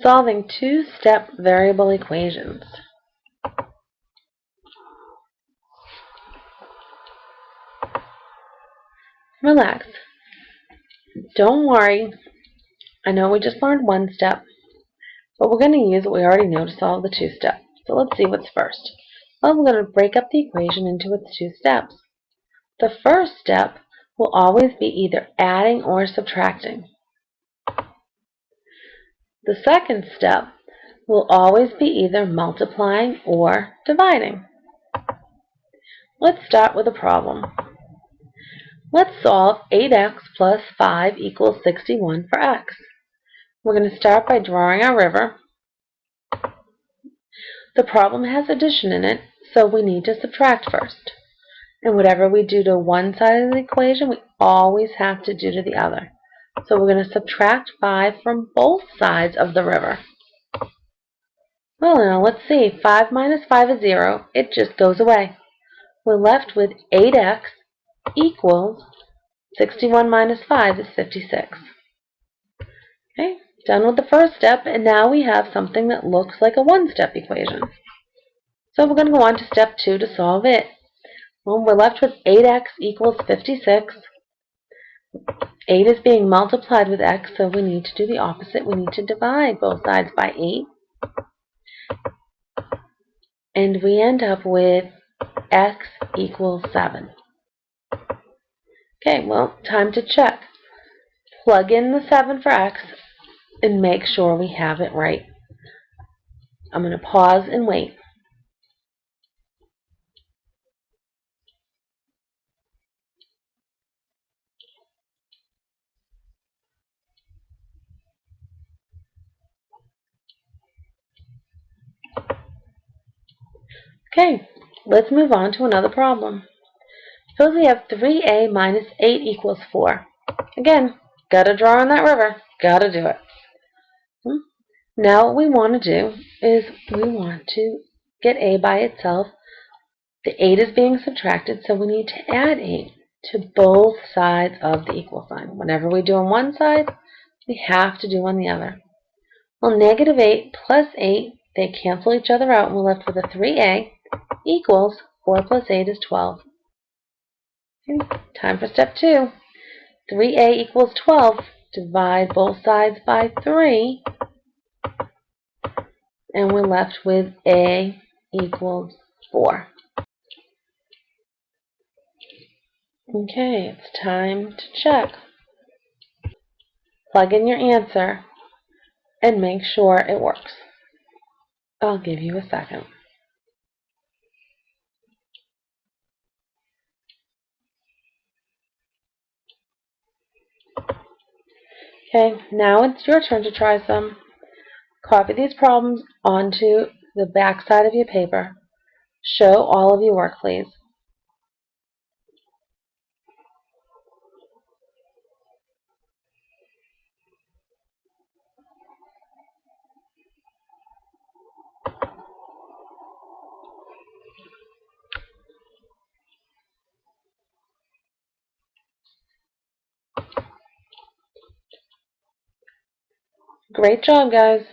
Solving two-step variable equations. Relax. Don't worry. I know we just learned one step, but we're going to use what we already know to solve the two-step. So let's see what's first. Well, we're going to break up the equation into its two steps. The first step will always be either adding or subtracting. The second step will always be either multiplying or dividing. Let's start with a problem. Let's solve 8x plus 5 equals 61 for x. We're going to start by drawing our river. The problem has addition in it, so we need to subtract first. And whatever we do to one side of the equation, we always have to do to the other. So we're going to subtract 5 from both sides of the river. Well, now let's see. 5 minus 5 is 0. It just goes away. We're left with 8x equals 61 minus 5 is 56. Okay, done with the first step, and now we have something that looks like a one-step equation. So we're going to go on to step 2 to solve it. Well, we're left with 8x equals 56. 8 is being multiplied with x, so we need to do the opposite. We need to divide both sides by 8. And we end up with x equals 7. Okay, well, time to check. Plug in the 7 for x and make sure we have it right. I'm going to pause and wait. Okay, let's move on to another problem. Suppose we have 3a minus 8 equals 4. Again, gotta draw on that river. Gotta do it. Now what we want to do is we want to get a by itself. The 8 is being subtracted, so we need to add 8 to both sides of the equal sign. Whenever we do on one side, we have to do on the other. Well, negative 8 plus 8, they cancel each other out, and we're left with a 3a equals 4 plus 8 is 12. Okay, time for step 2. 3a equals 12. Divide both sides by 3, and we're left with a equals 4. Okay, it's time to check. Plug in your answer and make sure it works. I'll give you a second. Okay, now it's your turn to try some. Copy these problems onto the back side of your paper. Show all of your work, please. Great job, guys.